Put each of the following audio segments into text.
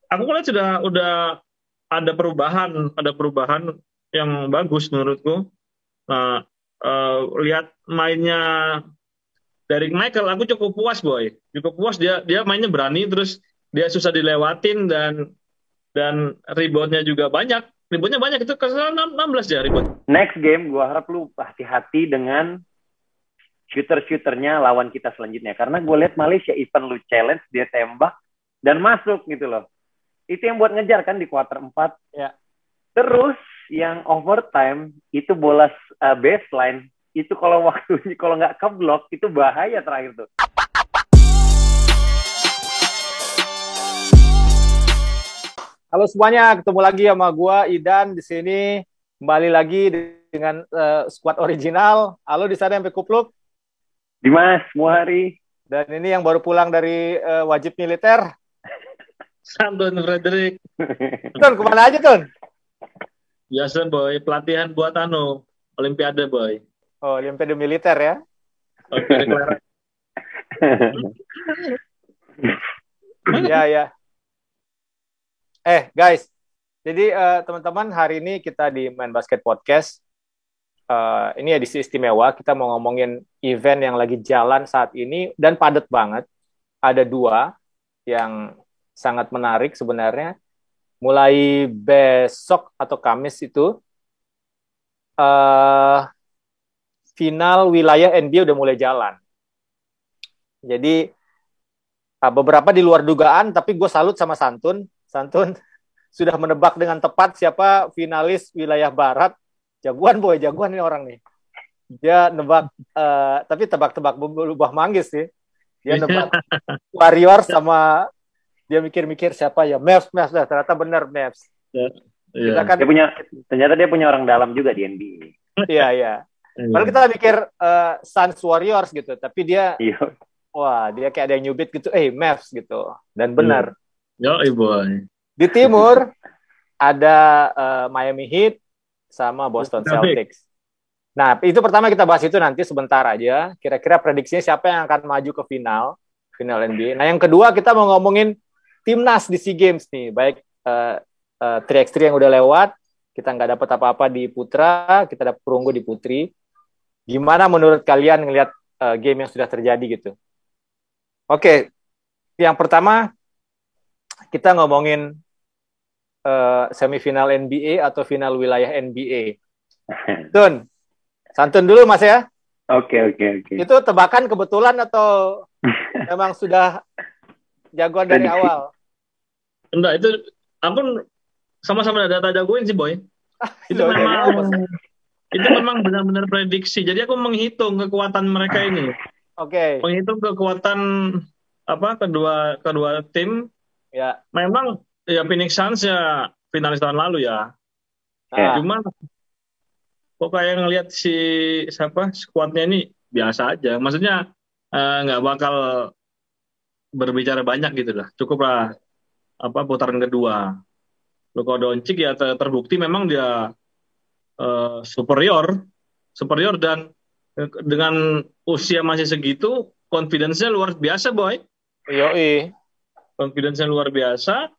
Aku lihat udah ada perubahan yang bagus menurutku. Nah, lihat mainnya dari Michael, aku cukup puas boy, cukup puas dia dia mainnya berani, terus dia susah dilewatin dan reboundnya juga banyak, reboundnya banyak itu kesalahan 16 ya rebound. Next game, gue harap lu hati-hati dengan shooter-shooternya lawan kita selanjutnya. Karena gue lihat Malaysia event lu challenge, dia tembak dan masuk gitu loh. Itu yang buat ngejar kan di kuarter 4. Ya. Terus yang overtime itu bola baseline itu kalau waktunya kalau nggak keblok itu bahaya terakhir tuh. Halo semuanya, ketemu lagi sama gua Idan di sini. Kembali lagi dengan squad original. Halo di sana sampai kupluk. Dimas, Muhari. Dan ini yang baru pulang dari wajib militer. Sandon Frederick. Tun, kemana aja Tun? Biasa boy, pelatihan buat Olimpiade boy. Oh, Olimpiade militer ya. Olimpiade Clara. Ya, ya. Guys, jadi teman-teman hari ini kita di Main Basket Podcast. Ini edisi istimewa, kita mau ngomongin event yang lagi jalan saat ini dan padat banget. Ada dua yang sangat menarik sebenarnya. Mulai besok atau Kamis itu final wilayah NBA udah mulai jalan. Jadi beberapa di luar dugaan, tapi gue salut sama Santun. Santun sudah menebak dengan tepat siapa finalis wilayah Barat. Jagoan boy, jagoan ini orang nih. Dia nebak, tapi tebak-tebak berubah manggis sih. Dia nebak Warriors sama dia mikir-mikir siapa ya, Mavs ternyata benar Mavs. Iya. Kan ternyata dia punya orang dalam juga di NBA. Iya. Padahal kita mikir Suns Warriors gitu, tapi dia wah, dia kayak ada yang nyubit gitu, Mavs gitu. Dan benar. Yo, boy. Di timur ada Miami Heat sama Boston Celtics. Nah, itu pertama kita bahas itu nanti sebentar aja. Kira-kira prediksinya siapa yang akan maju ke final NBA. Nah, yang kedua kita mau ngomongin timnas di SEA Games nih. Baik 3x3 yang udah lewat, kita nggak dapat apa-apa di putra, kita dapat perunggu di putri. Gimana menurut kalian ngelihat game yang sudah terjadi gitu? Oke, yang pertama kita ngomongin semifinal NBA atau final wilayah NBA. Tun, Santun dulu Mas ya. Oke. Itu tebakan kebetulan atau memang sudah jagoan dari awal? Enggak, itu ampun sama-sama ada data jagoin sih boy. Itu memang benar-benar prediksi. Jadi aku menghitung kekuatan mereka ini. Oke. Menghitung kekuatan kedua tim. Ya. Memang ya Phoenix Suns ya finalis tahun lalu ya. Cuma kok kayak ngelihat skuadnya ini biasa aja. Maksudnya nggak bakal berbicara banyak gitu lah. Cukup lah putaran kedua. Luka Doncic ya terbukti memang dia superior dan dengan usia masih segitu confidence-nya luar biasa boy. Yoi. Confidence-nya luar biasa.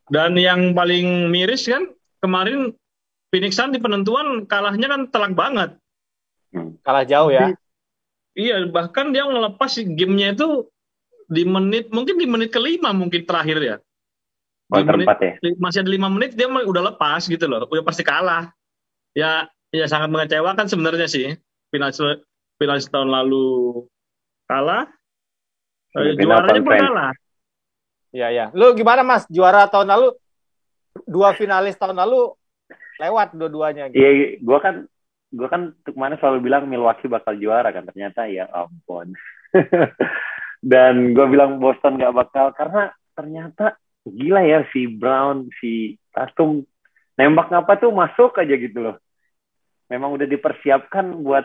Dan yang paling miris kan kemarin Phoenix Suns di penentuan kalahnya kan telak banget. Kalah jauh ya. Iya, bahkan dia ngelepas gamenya itu mungkin di menit kelima mungkin terakhir ya. Masih ada 5 menit dia udah lepas gitu loh, udah pasti kalah. Ya sangat mengecewakan sebenarnya sih. Finalis tahun lalu kalah. Juaranya pun kalah. Iya. Lu gimana Mas? Juara tahun lalu, dua finalis tahun lalu lewat dua-duanya gitu. Iya, gue kan kemana selalu bilang Milwaukee bakal juara kan, ternyata ya ampun. Dan gue bilang Boston gak bakal karena ternyata gila ya si Brown, si Tatum nembak apa tuh masuk aja gitu loh. Memang udah dipersiapkan buat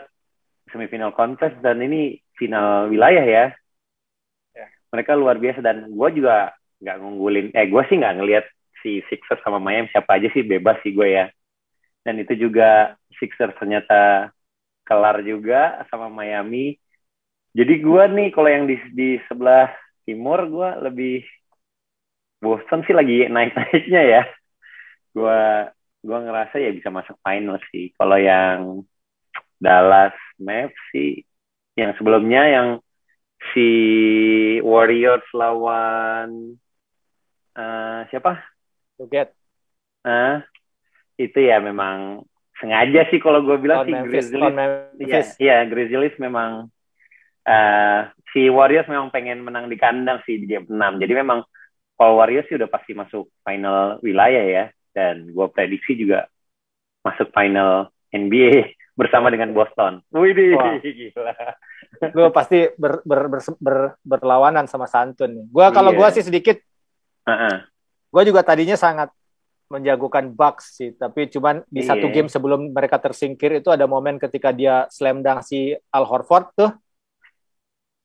semifinal conference dan ini final wilayah ya. Mereka luar biasa dan gue juga nggak ngunggulin. Gue sih nggak ngelihat si Sixers sama Miami siapa aja sih, bebas sih gue ya. Dan itu juga Sixers ternyata kelar juga sama Miami. Jadi gue nih kalau yang di sebelah timur gue lebih Boston sih lagi naik-naiknya ya. Gua ngerasa ya bisa masuk final sih. Kalau yang Dallas Mavs sih, yang sebelumnya yang si Warriors lawan siapa? Nuggets Eh, itu ya memang sengaja sih kalau gue bilang lawan sih Memphis, Grizzlies. Iya, Grizzlies memang si Warriors memang pengen menang di kandang sih di game 6. Jadi memang kalau Warriors sih udah pasti masuk final wilayah ya. Dan gue prediksi juga masuk final NBA bersama dengan Boston. Wih, Wah. gila. Gue pasti berlawanan sama Santun nih. Kalau gue sih sedikit, gue juga tadinya sangat menjagokan Bucks sih, tapi cuman di satu game sebelum mereka tersingkir itu ada momen ketika dia slam dunk si Al Horford tuh,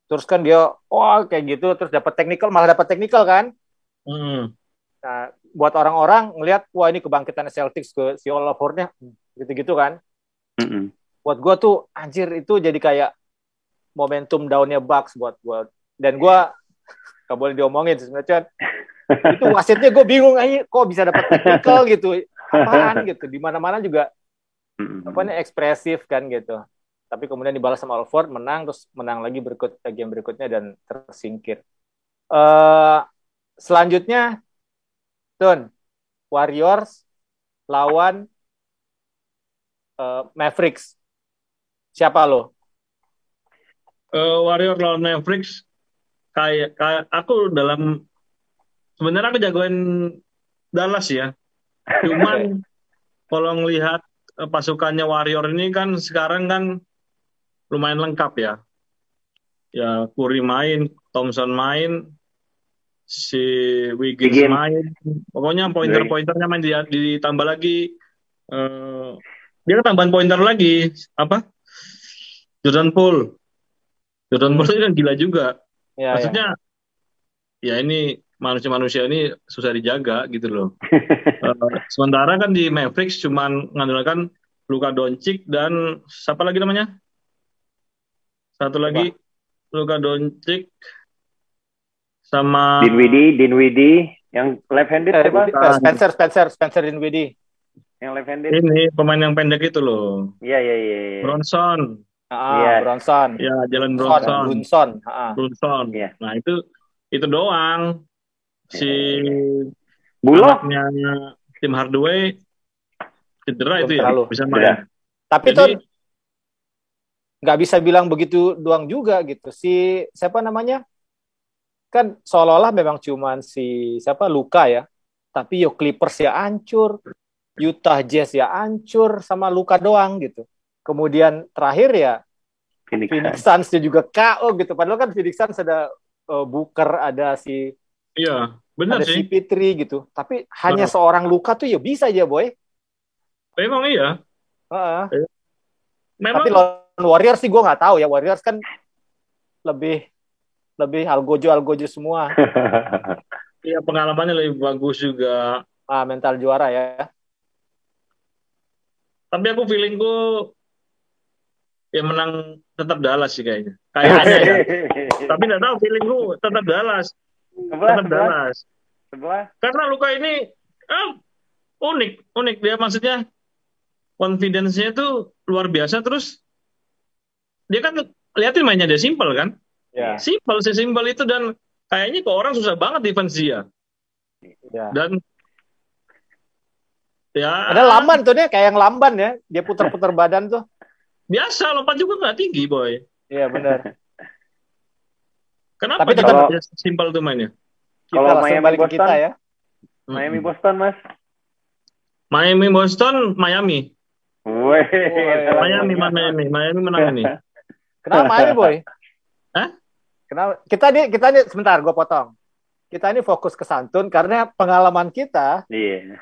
terus kan dia kayak gitu, terus malah dapat technical kan. Nah, buat orang-orang ngelihat wah ini kebangkitan Celtics ke si Al Horfordnya gitu-gitu kan. Buat gue tuh anjir itu jadi kayak momentum downnya Bucks buat gue, dan gue gak boleh diomongin sebenarnya. Itu wasitnya gue bingung aja kok bisa dapat technical gitu, apaan gitu, di mana-mana juga ekspresif kan gitu, tapi kemudian dibalas sama Alford, menang, terus menang lagi game berikutnya dan tersingkir. Selanjutnya Tun, Warriors lawan Mavericks, siapa lo? Warriors lawan Mavericks kayak aku sebenarnya aku jagoin Dallas ya. Cuman kalau ngelihat pasukannya Warrior ini kan sekarang kan lumayan lengkap ya. Ya Curry main, Thompson main, si Wiggins main. Pokoknya pointer-pointernya main ditambah lagi. Dia tambahan pointer lagi apa? Jordan Poole itu kan gila juga. Maksudnya ya ini manusia-manusia ini susah dijaga gitu loh. Sementara kan di Mavericks cuman mengandalkan Luka Doncic dan siapa lagi namanya? Satu lagi Luka Doncic sama Dinwiddie yang left-handed Spencer Dinwiddie. Yang left-handed. Ini pemain yang pendek itu loh. Iya. Bronson. Bronson. Ya, Jalen Brunson. Yeah. Nah, itu doang. Si Bullock anaknya Tim Hardaway cedera itu ya, bisa main. Tapi tuh nggak bisa bilang begitu doang juga gitu. Si siapa namanya? Kan seolah-olah memang cuman si Luka ya. Tapi Clippers ya hancur, Utah Jazz ya hancur, sama Luka doang gitu. Kemudian terakhir ya Phoenix Suns juga KO gitu. Padahal kan Phoenix Suns ada Booker, ada si benar ada si Pitri gitu. Tapi hanya seorang Luka tuh ya bisa aja boy. Memang iya. Memang. Tapi lawan Warriors sih gue nggak tahu ya. Warriors kan lebih algojo semua. Iya, pengalamannya lebih bagus juga. Mental juara ya. Tapi aku feelingku ya menang tetap Dallas sih kayaknya. Kayaknya ya. Tapi nggak tahu, feelingku tetap Dallas. Dallas. Karena Luka ini unik dia, maksudnya confidence-nya itu luar biasa. Terus dia kan lihatin mainnya dia simple kan. Simple itu, dan kayaknya kok orang susah banget defense dia. Dan ya ada lamban tuh, dia kayak yang lamban ya, dia putar-putar badan tuh. Biasa, lompat juga nggak tinggi boy. Iya benar. Kenapa kalau simple tuh mainnya? Kalau Miami Boston kita ya. Miami Boston mas. Miami Boston Miami. Miami menang ini. Kenapa Miami boy? Kenapa? Kita nih sebentar, gue potong. Kita ini fokus ke Santun karena pengalaman kita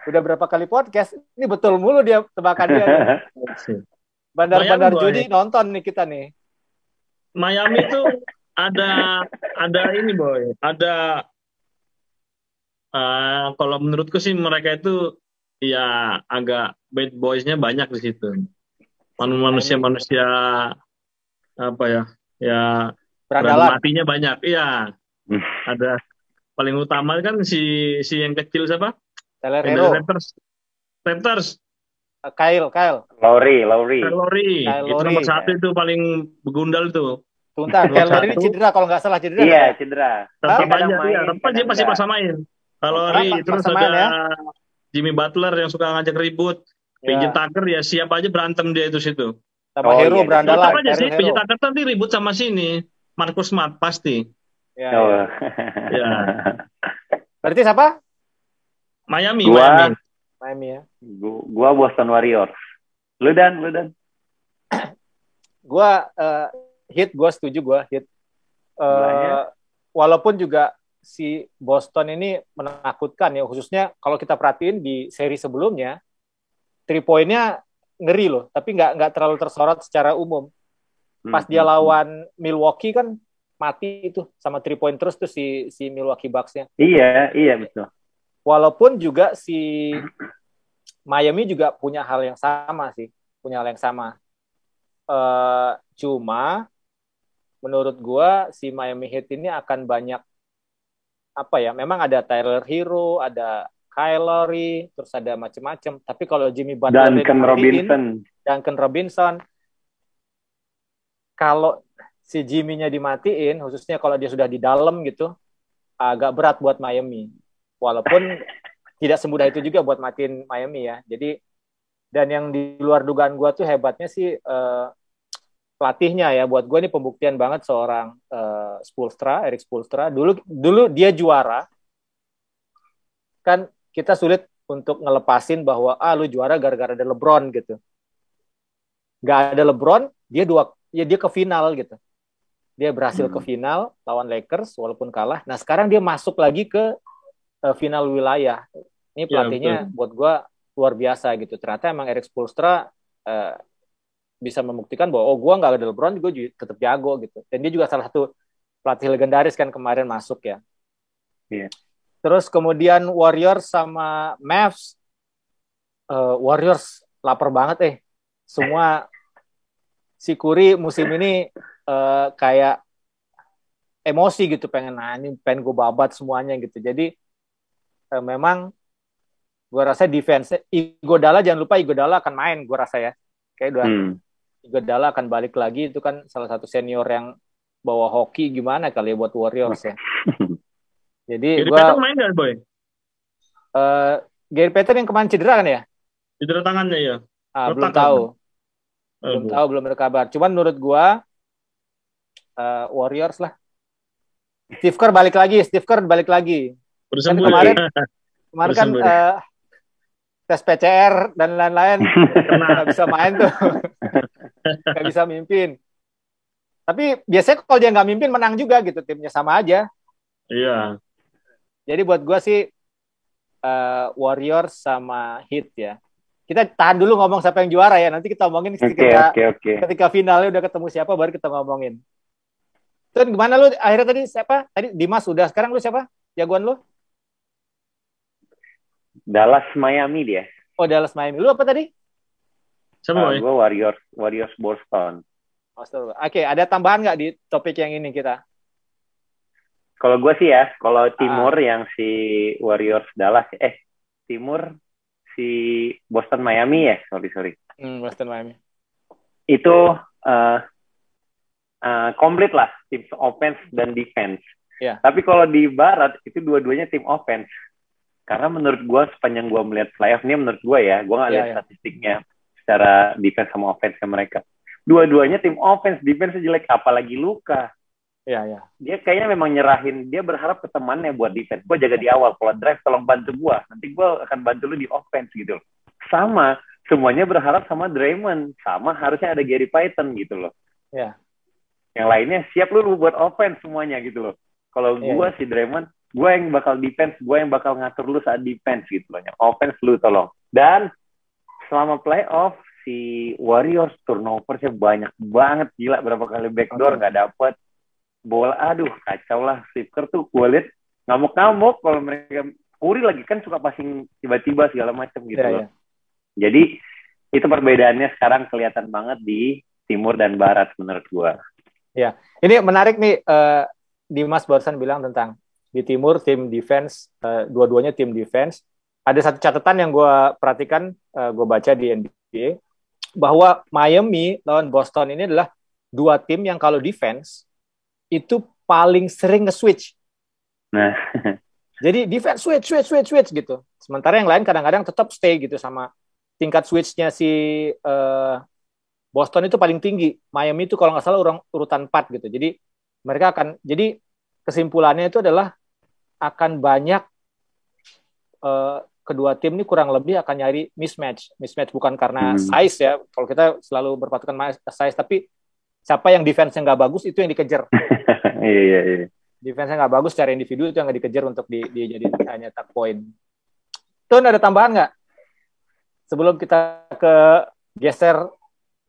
udah berapa kali podcast, ini betul mulu dia tebakan dia. Bandar-bandar judi nonton nih kita nih. Miami itu ada ini boy, ada kalau menurutku sih mereka itu ya agak bad boys-nya banyak di situ. Manusia apa ya? Ya berani matinya banyak. Iya. paling utama kan si yang kecil siapa? Tyler Yang Hero, dari Raptors. Kyle. Lowry. Lowry. Kyle Itu nomor Lowry. satu itu paling begundal tuh. Sebentar, Nomor Kyle Lowry ini satu. cedera kalau nggak salah cedera nggak Iya, ya? cedera. Hah? Dia Tetap kadang aja dia, main, tetap dia kadang pasti enggak. paksa main. Kalau Oh, Lowry terus maksa main ada ya? Jimmy Butler yang suka ngajak ribut. PJ Ya, Tucker ya siap aja berantem dia itu situ. sama Oh Hero iya, Jimmy Tetap berandalan, aja Butler. sih Tyler PJ Hero. Tucker nanti ribut sama sini. Marcus Smart pasti. Ya. Oh. Ya, Berarti siapa? Miami. Miami ya. Gua Boston Warriors. Lu Dan. Gua Heat, gua setuju gua Heat. Sebelahnya? Walaupun juga si Boston ini menakutkan ya, khususnya kalau kita perhatiin di seri sebelumnya, 3 poinnya ngeri loh, tapi nggak terlalu tersorot secara umum. Pas dia lawan Milwaukee kan mati itu sama 3 point terus tuh si Milwaukee Bucks-nya. Iya betul. Walaupun juga si Miami juga punya hal yang sama sih, cuma menurut gua si Miami Heat ini akan banyak apa ya? Memang ada Tyler Hero, ada Kyle Lowry, terus ada macem-macem. Tapi kalau Jimmy Butler Duncan Robinson, kalau si Jimmy-nya dimatiin, khususnya kalau dia sudah di dalam gitu, agak berat buat Miami. Walaupun tidak semudah itu juga buat matiin Miami ya. Jadi, dan yang di luar dugaan gue tuh hebatnya sih pelatihnya ya. Buat gue ini pembuktian banget seorang Erik Spoelstra. Dulu dia juara. Kan kita sulit untuk ngelepasin bahwa lu juara gara-gara ada LeBron gitu. Gak ada LeBron, dia ke final gitu. Dia berhasil ke final lawan Lakers walaupun kalah. Nah sekarang dia masuk lagi ke final wilayah. Ini pelatihnya buat gue luar biasa gitu. Ternyata emang Erik Spoelstra bisa membuktikan bahwa gue nggak ada LeBron, gue tetap jago gitu. Dan dia juga salah satu pelatih legendaris kan kemarin masuk ya. Yeah. Terus kemudian Warriors sama Mavs. Warriors lapar banget Semua si Curry musim ini kayak emosi gitu, pengen gue babat semuanya gitu. Jadi memang gue rasa defense Iguodala, jangan lupa Iguodala akan main, gue rasa ya kayak Iguodala akan balik lagi. Itu kan salah satu senior yang bawa hoki gimana kali ya buat Warriors ya. Jadi gue main gak Boy? Gary Payton yang kemarin cedera kan ya? Cedera tangannya ya. Belum tahu. Belum ada kabar. Cuman menurut gue Warriors lah. Steve Kerr balik lagi. Kan kemarin kan tes PCR dan lain-lain nggak bisa main tuh. Nggak bisa mimpin. Tapi biasanya kalau dia nggak mimpin menang juga gitu, timnya sama aja. Iya. Jadi buat gue sih Warriors sama Heat ya. Kita tahan dulu ngomong siapa yang juara ya. Nanti kita omongin ketika finalnya udah ketemu siapa baru kita ngomongin. Terus gimana lu akhirnya tadi siapa? Tadi Dimas udah. Sekarang lu siapa? Jagoan lu? Dallas Miami dia. Oh, Dallas Miami. Lu apa tadi? Sama gue Warriors Boston. Oke, ada tambahan nggak di topik yang ini kita? Kalau gue sih ya, kalau Timur yang si Warriors Dallas, Timur si Boston Miami ya, sorry. Boston Miami. Itu komplit lah, tim offense dan defense. Yeah. Tapi kalau di Barat itu dua-duanya tim offense. Karena menurut gue sepanjang gue melihat playoff ini, menurut gue ya, gue nggak lihat statistiknya secara defense sama offense mereka. Dua-duanya tim offense, defense jelek, apalagi Luka. Iya. Dia kayaknya memang nyerahin, dia berharap ke temannya buat defense. Gue jaga di awal, kalau drive tolong bantu gue. Nanti gue akan bantu lu di offense gitu. Sama, semuanya berharap sama Draymond. Sama, harusnya ada Gary Payton gitu loh. Iya. Yang lainnya, siap lu buat offense semuanya gitu loh. Kalau gue si Draymond, gue yang bakal defense, gue yang bakal ngatur lu saat defense gitu loh. Yang offense lu tolong. Dan selama playoff, si Warriors turnoversnya banyak banget. Gila, berapa kali backdoor nggak dapet. Bola, aduh kacau lah. Steve Kerr tuh gue liat ngamuk-ngamuk kalau mereka Curry lagi kan suka passing tiba-tiba segala macam gitu loh. Jadi itu perbedaannya sekarang kelihatan banget di Timur dan Barat menurut gue. Ya, ini menarik nih Dimas barusan bilang tentang Di timur tim defense, dua-duanya tim defense. Ada satu catatan yang gue perhatikan, gue baca di NBA, bahwa Miami lawan Boston ini adalah dua tim yang kalau defense itu paling sering nge-switch. Nah, Jadi defense switch gitu. Sementara yang lain kadang-kadang tetap stay gitu sama tingkat switch-nya si Boston itu paling tinggi. Miami itu kalau nggak salah urutan 4 gitu. Jadi jadi kesimpulannya itu adalah akan banyak kedua tim ini kurang lebih akan nyari mismatch. Mismatch bukan karena size ya. Kalau kita selalu berpatokan size, tapi siapa yang defense-nya nggak bagus itu yang dikejar. Iya. Defense-nya nggak bagus secara individu itu yang nggak dikejar untuk dijadiin nyetak poin. Tun, ada tambahan nggak? Sebelum kita geser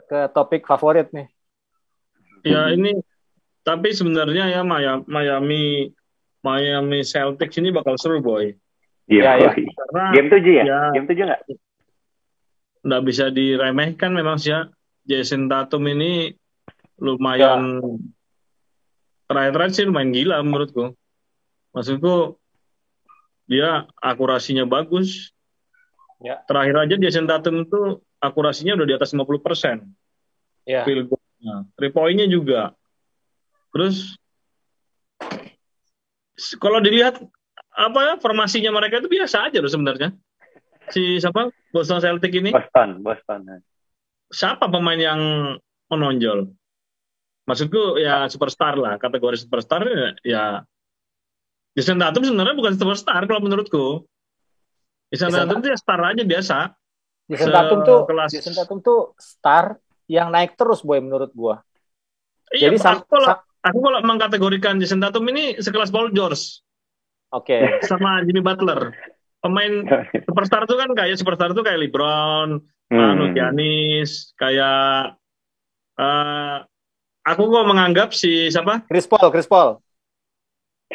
ke topik favorit nih. Ya ini, tapi sebenarnya ya Miami Celtics ini bakal seru, boy. Iya. Karena Game 7 ya? Game 7 nggak? Nggak bisa diremehkan memang sih ya. Jason Tatum ini lumayan terakhir sih lumayan gila menurutku. Maksudku dia akurasinya bagus. Ya. Terakhir aja Jason Tatum itu akurasinya udah di atas 50%. Ya. Field goal-nya. 3 point-nya juga. Terus kalau dilihat formasinya mereka itu biasa aja loh sebenarnya. Siapa? Boston Celtic ini? Boston. Siapa pemain yang menonjol? Maksudku ya superstar lah, kategori superstar ya. Jason Tatum sebenarnya bukan superstar kalau menurutku. Jason Tatum itu ya star aja biasa. Jason Tatum tuh star yang naik terus, boy, menurut gua. Iya, jadi aku kalau mengkategorikan Jason Tatum ini sekelas Paul George. Oke. Sama Jimmy Butler. Pemain superstar itu kan kayak LeBron, Giannis, kayak aku kok menganggap si siapa? Chris Paul.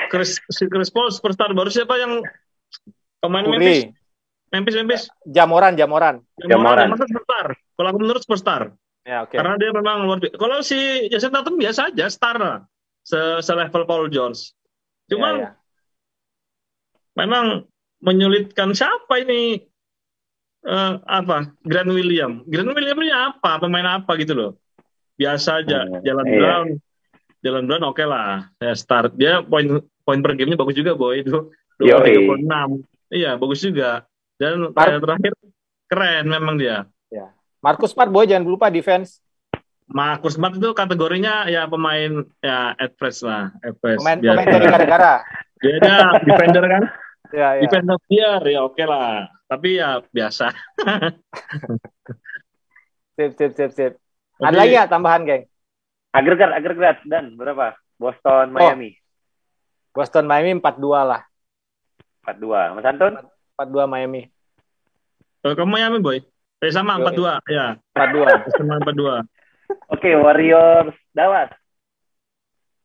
Chris Paul superstar. Baru siapa yang pemain Curry. Memphis? Jamoran superstar. Kalau aku menurut superstar. Ya, okay. Karena dia memang luar biasa. Kalau si Jason Tatum biasa aja, star lah. Selevel Paul George. Cuman memang menyulitkan siapa ini Grant Williams ini apa, pemain apa gitu loh. Biasa aja. Jalen Brown oke lah. Ya start dia poin per game-nya bagus juga, boy. Itu 23.6. Iya, bagus juga. Dan terakhir keren memang dia. Ya. Marcus Smart, boy, jangan lupa defense. Marcus Smart itu kategorinya ya pemain ya average lah, Pemain dari gara-gara. Dia ada defender kan? Ya. Defender dia ya oke lah. Tapi ya biasa. Sip. Ada lagi nggak tambahan, geng? Agregat dan berapa? Boston Miami. Boston Miami 4-2 lah. 4-2. Mas Anton? 4-2 Miami. Kamu Miami, boy? Sama 4-2 ya. 4-2. Sama 4-2. Oke, Warriors Dallas.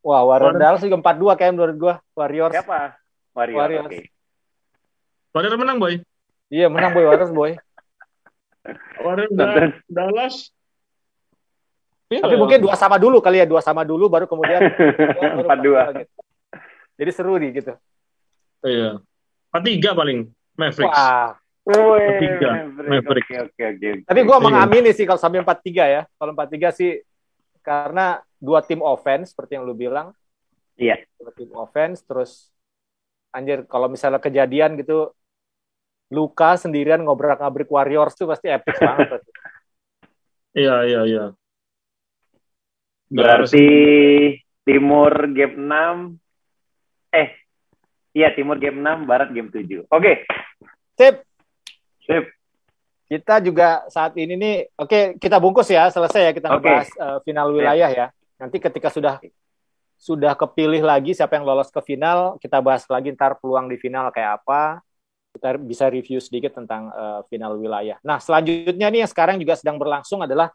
Wah, Warriors Dallas juga 4-2 kayak menurut gua. Warriors. Siapa? Warriors. Okay. Warriors menang, boy. Iya, menang, boy. Warriors, boy. Warriors Dallas. Tapi mungkin 2-2 dulu kali ya, 2-2 dulu baru kemudian 4-2. Gitu. Jadi seru nih gitu. Iya. 4-3 paling Mavericks. Wah. 4-3 Mavericks. Oke. Tapi gue mengamini sih kalau sampai 4-3 ya. Kalau 4-3 sih karena dua tim offense seperti yang lu bilang. Iya. Dua tim offense terus anjir kalau misalnya kejadian gitu Luka sendirian ngobrak-ngabrik Warriors tuh pasti epic banget. Iya. Berarti Timur game 6. Iya, Timur game 6, Barat game 7. Oke. Sip. Kita juga saat ini nih, kita bungkus ya, selesai ya kita ngebahas final wilayah ya. Nanti ketika sudah kepilih lagi siapa yang lolos ke final, kita bahas lagi ntar peluang di final kayak apa. Kita bisa review sedikit tentang final wilayah. Nah, selanjutnya nih yang sekarang juga sedang berlangsung adalah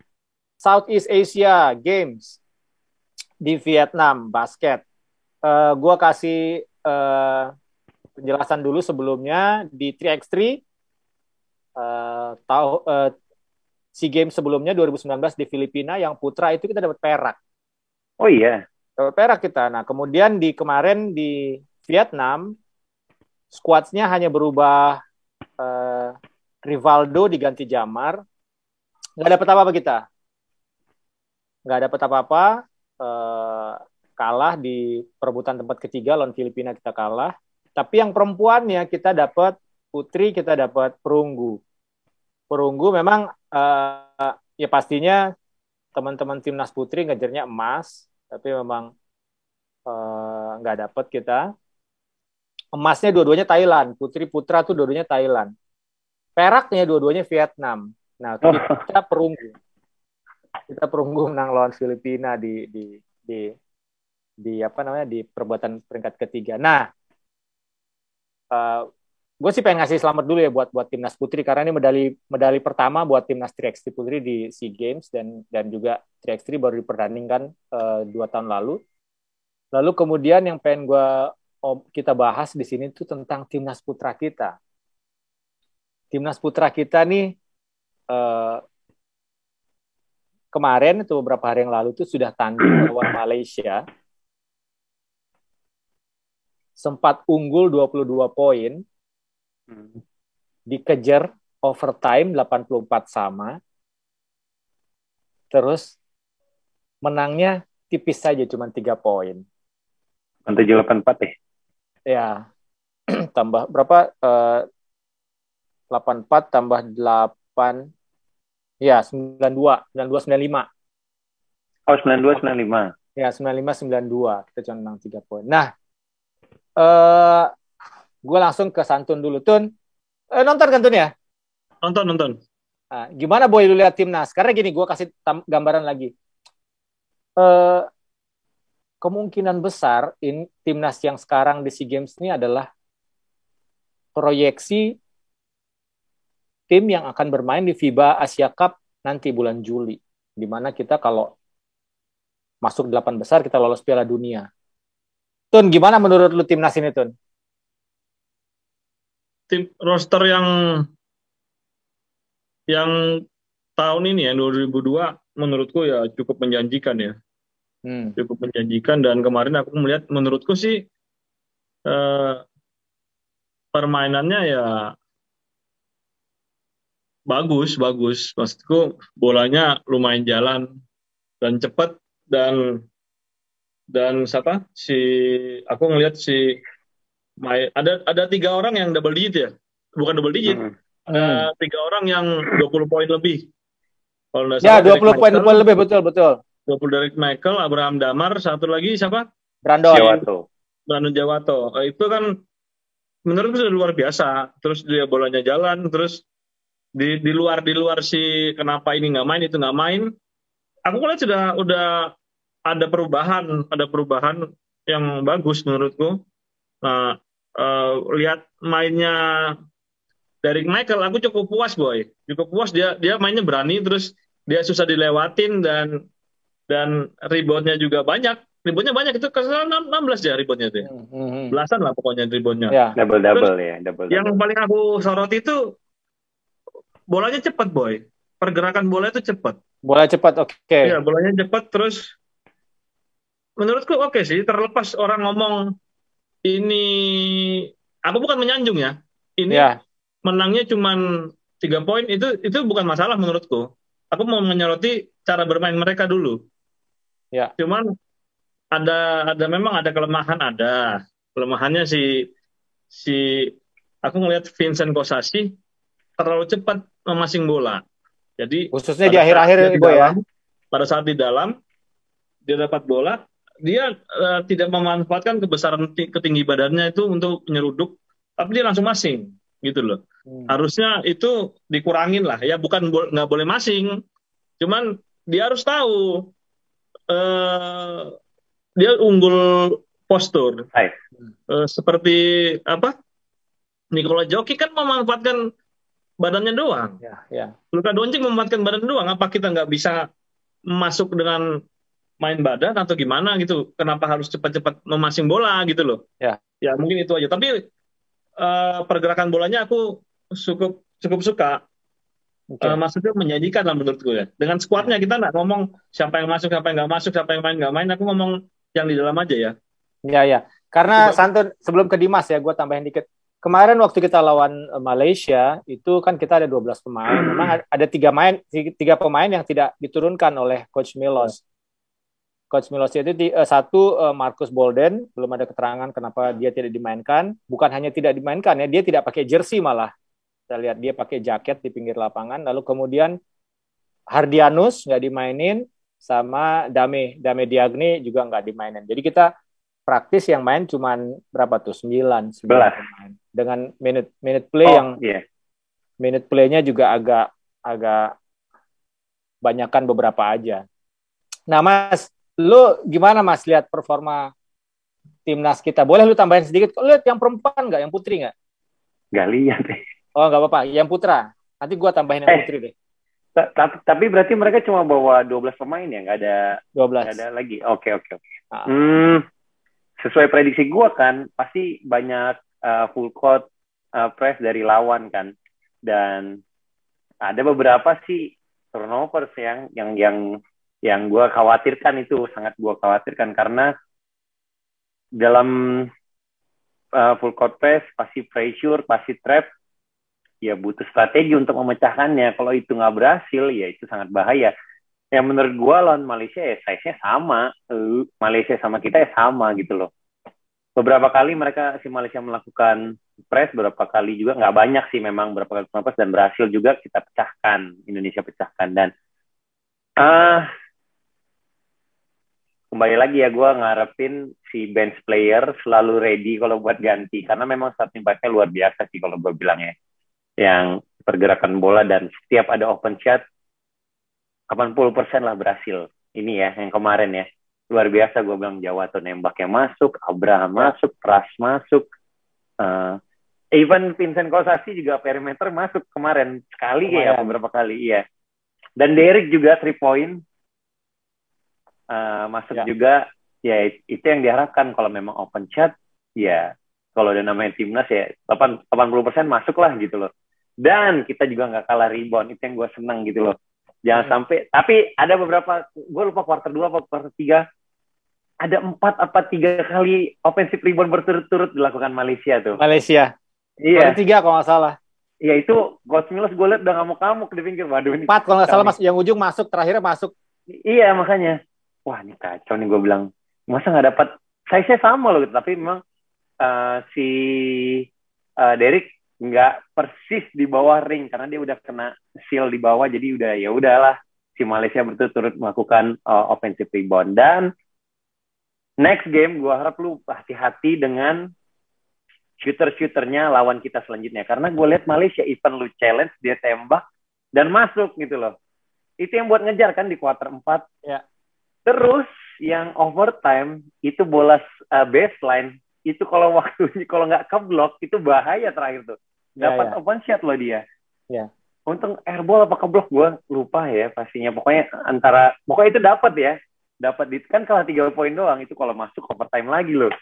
Southeast Asia Games di Vietnam basket. Gua kasih penjelasan dulu sebelumnya di 3x3 SEA Games sebelumnya 2019 di Filipina yang putra itu kita dapat perak. Oh iya. Dapat perak kita. Nah, kemudian kemarin di Vietnam squadsnya hanya berubah, Rivaldo diganti Jamar, nggak dapat apa-apa kita, nggak dapat apa-apa, kalah di perebutan tempat ketiga lawan Filipina, kita kalah. Tapi yang perempuannya kita dapat putri, kita dapat perunggu. Perunggu memang ya pastinya teman-teman timnas putri ngejarnya emas, tapi memang nggak dapat kita. Emasnya dua-duanya Thailand, putri putra tuh dua-duanya Thailand. Peraknya dua-duanya Vietnam. Nah, kita perunggu. Kita perunggu menang lawan Filipina di apa namanya, di perebutan peringkat ketiga. Nah, gue sih pengen ngasih selamat dulu ya buat timnas putri, karena ini medali pertama buat timnas 3x3 putri di SEA Games, dan juga 3x3 baru dipertandingkan 2 tahun lalu. Lalu kemudian yang pengen kita bahas di sini tuh tentang timnas putra kita. Timnas putra kita nih kemarin itu beberapa hari yang lalu tuh sudah tanding lawan Malaysia. Sempat unggul 22 poin. Dikejar overtime 84 sama. Terus menangnya tipis saja, cuma 3 poin. 7-8-4 ya? Ya. Tambah berapa? 84 tambah 8. Ya, 92. 92-95. Oh, 92-95. Ya, 95-92. Kita cuma menang 3 poin. Nah, gue langsung ke Santun dulu. Tun, nonton kan Tun ya? Nonton. Nah, gimana Boy lu lihat timnas? Karena gini, gue kasih gambaran lagi. Kemungkinan besar timnas yang sekarang di SEA Games ini adalah proyeksi tim yang akan bermain di FIBA Asia Cup nanti bulan Juli. Di mana kita kalau masuk 8 besar, kita lolos Piala Dunia. Tun, gimana menurut lu timnas ini, Tun? Tim roster yang tahun ini ya 2002 menurutku ya cukup menjanjikan ya. Cukup menjanjikan, dan kemarin aku melihat, menurutku sih permainannya ya bagus. Maksudku bolanya lumayan jalan dan cepat, dan siapa aku ngelihat ada 3 orang yang double digit ya, bukan double digit, ada 3 orang yang 20 poin lebih. Kalau nggak salah, ya 20 poin lebih, betul. 20 dari Michael, Abraham Damar, satu lagi siapa? Brandon Jawato. Itu kan menurutku sudah luar biasa. Terus dia bolanya jalan, terus di luar si kenapa ini nggak main, itu nggak main. Aku lihat udah ada perubahan yang bagus menurutku. Nah, lihat mainnya dari Michael, aku cukup puas Boy. Cukup puas, dia mainnya berani, terus dia susah dilewatin, dan reboundnya juga banyak. Reboundnya banyak, itu kesalahan 16 ya reboundnya itu. Belasan lah pokoknya reboundnya. Ya. Double ya. Yang paling aku soroti itu bolanya cepat Boy. Pergerakan bola itu cepat. Bola cepat, oke. Iya, bolanya cepat, terus menurutku oke sih. Terlepas orang ngomong ini, aku bukan menyanjung ya. Ini menangnya cuma 3 poin, itu bukan masalah menurutku. Aku mau menyoroti cara bermain mereka dulu. Ya. Cuman memang ada kelemahannya si aku ngelihat Vincent Kosasi terlalu cepat memasing bola. Jadi khususnya di akhir-akhir Boy ya. Pada saat di dalam dia dapat bola, dia tidak memanfaatkan kebesaran ketinggi badannya itu untuk nyeruduk, tapi dia langsung masing gitu loh. Harusnya itu dikurangin lah ya, bukan nggak boleh masing, cuman dia harus tahu dia unggul postur. Seperti apa? Nikola Jokic kan memanfaatkan badannya doang. Ya. Luka Doncic memanfaatkan badan doang. Apa kita nggak bisa masuk dengan main badan atau gimana gitu? Kenapa harus cepat-cepat memasing bola gitu loh? Ya mungkin itu aja. Tapi pergerakan bolanya aku cukup suka. Maksudnya menjanjikan lah menurutku ya. Dengan skuadnya kita nggak ngomong siapa yang masuk, siapa yang nggak masuk, siapa yang main nggak main. Aku ngomong yang di dalam aja ya. Ya. Karena Santun, sebelum ke Dimas ya, gue tambahin dikit. Kemarin waktu kita lawan Malaysia, itu kan kita ada 12 pemain. Memang ada tiga pemain yang tidak diturunkan oleh Coach Milos. Coach Milos itu satu Marcus Bolden, belum ada keterangan kenapa dia tidak dimainkan. Bukan hanya tidak dimainkan ya, dia tidak pakai jersey malah. Kita lihat dia pakai jaket di pinggir lapangan. Lalu kemudian Hardianus nggak dimainin, sama Dame Diagne juga nggak dimainin. Jadi kita praktis yang main cuman berapa tuh? 9 pemain. Dengan minute play minute play-nya juga agak banyakan beberapa aja. Nah, Mas, lu gimana Mas lihat performa timnas kita? Boleh lu tambahin sedikit? Lu lihat yang perempuan nggak? Yang putri nggak? Nggak lihat deh. Oh, nggak apa-apa. Yang putra. Nanti gua tambahin yang putri deh. Tapi berarti mereka cuma bawa 12 pemain ya? Nggak ada 12. Nggak ada lagi? Oke. Sesuai prediksi gua kan, pasti banyak full court press dari lawan kan. Dan ada beberapa sih turnovers yang gue khawatirkan, itu sangat gue khawatirkan karena dalam full court press pasti pressure, pasti trap, ya butuh strategi untuk memecahkannya. Kalau itu nggak berhasil, ya itu sangat bahaya. Yang menurut gue lawan Malaysia ya size-nya sama, Malaysia sama kita ya sama gitu loh. Beberapa kali si Malaysia melakukan press, beberapa kali juga, nggak banyak sih memang, beberapa kali press dan berhasil juga kita pecahkan, Indonesia pecahkan. Dan kembali lagi ya, gue ngarepin si bench player selalu ready kalau buat ganti, karena memang starting five-nya luar biasa sih kalau gue bilang ya. Yang pergerakan bola dan setiap ada open shot 80% lah berhasil. Ini ya yang kemarin ya, luar biasa. Gue bilang Jawa tuh nembaknya masuk, Abraham masuk, Pras masuk, even Vincent Kosasi juga perimeter masuk kemarin sekali ya, beberapa kali ya. Dan Derek juga 3 point masuk juga. Ya itu yang diharapkan kalau memang open shot ya. Kalau udah namanya timnas ya 80% masuk lah gitu loh. Dan kita juga nggak kalah rebound, itu yang gue senang gitu loh. Jangan sampai, tapi ada beberapa, gue lupa quarter 2 atau quarter 3, ada 4 apa 3 kali offensive rebound berturut-turut dilakukan Malaysia tuh. Malaysia. Iya. Quarter 3 kalau nggak salah. Iya itu Coach Milos gue liat udah ngamuk-ngamuk di pinggir. Waduh ini 4 kalau nggak salah Mas, yang ujung masuk, terakhirnya masuk. Iya makanya. Wah ini kacau nih, gue bilang. Masa nggak dapat, size-nya sama loh gitu. Tapi memang si Derek nggak persis di bawah ring karena dia udah kena seal di bawah, jadi udah ya udahlah si Malaysia berturut-turut melakukan offensive rebound. Dan next game gue harap lu hati-hati dengan shooter-shooternya lawan kita selanjutnya, karena gue lihat Malaysia even lu challenge dia tembak dan masuk gitu loh. Itu yang buat ngejar kan di quarter 4 ya. Terus yang overtime itu bola baseline itu kalau nggak keblok itu bahaya terakhir tuh. Dapat open shot loh dia. Ya. Untung airball apa keblok gue lupa ya pastinya. Pokoknya itu dapat ya. Dapat kan kalah 3 poin doang, itu kalau masuk overtime lagi loh.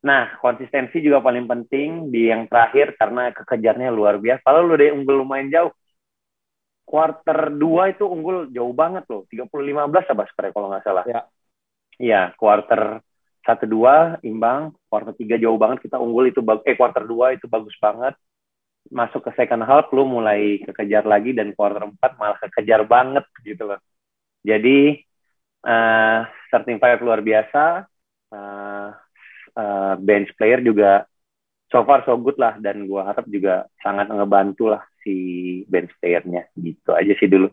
Nah, konsistensi juga paling penting di yang terakhir karena kekejarnya luar biasa. Kalau lu udah unggul lumayan jauh. Quarter 2 itu unggul jauh banget loh. 30-15 apa skor kalau nggak salah. Ya. Iya, quarter 1-2 imbang, quarter 3 jauh banget kita unggul, itu quarter 2 itu bagus banget. Masuk ke second half lu mulai kekejar lagi, dan quarter 4 malah kekejar banget gitu loh. Jadi starting five luar biasa, bench player juga so far so good lah, dan gua harap juga sangat ngebantu lah si bench playernya. Gitu aja sih dulu.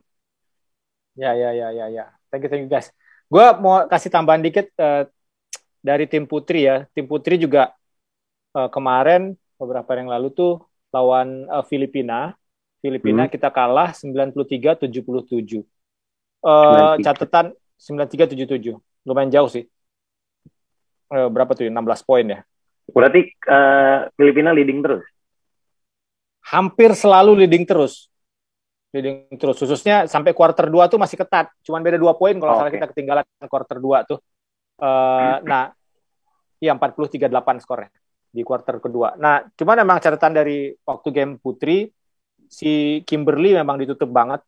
Ya. Thank you guys. Gua mau kasih tambahan dikit dari tim putri ya. Tim putri juga kemarin beberapa hari yang lalu tuh lawan Filipina kita kalah 93-77. Catatan 93-77. Lumayan jauh sih. Berapa tuh? 16 poin ya. Berarti Filipina leading terus? Hampir selalu leading terus. Khususnya sampai quarter 2 tuh masih ketat. Cuman beda 2 poin kalau salah kita ketinggalan quarter 2 tuh. Nah, iya 43-8 skornya di quarter kedua. Nah, cuman memang catatan dari waktu game putri, si Kimberly memang ditutup banget.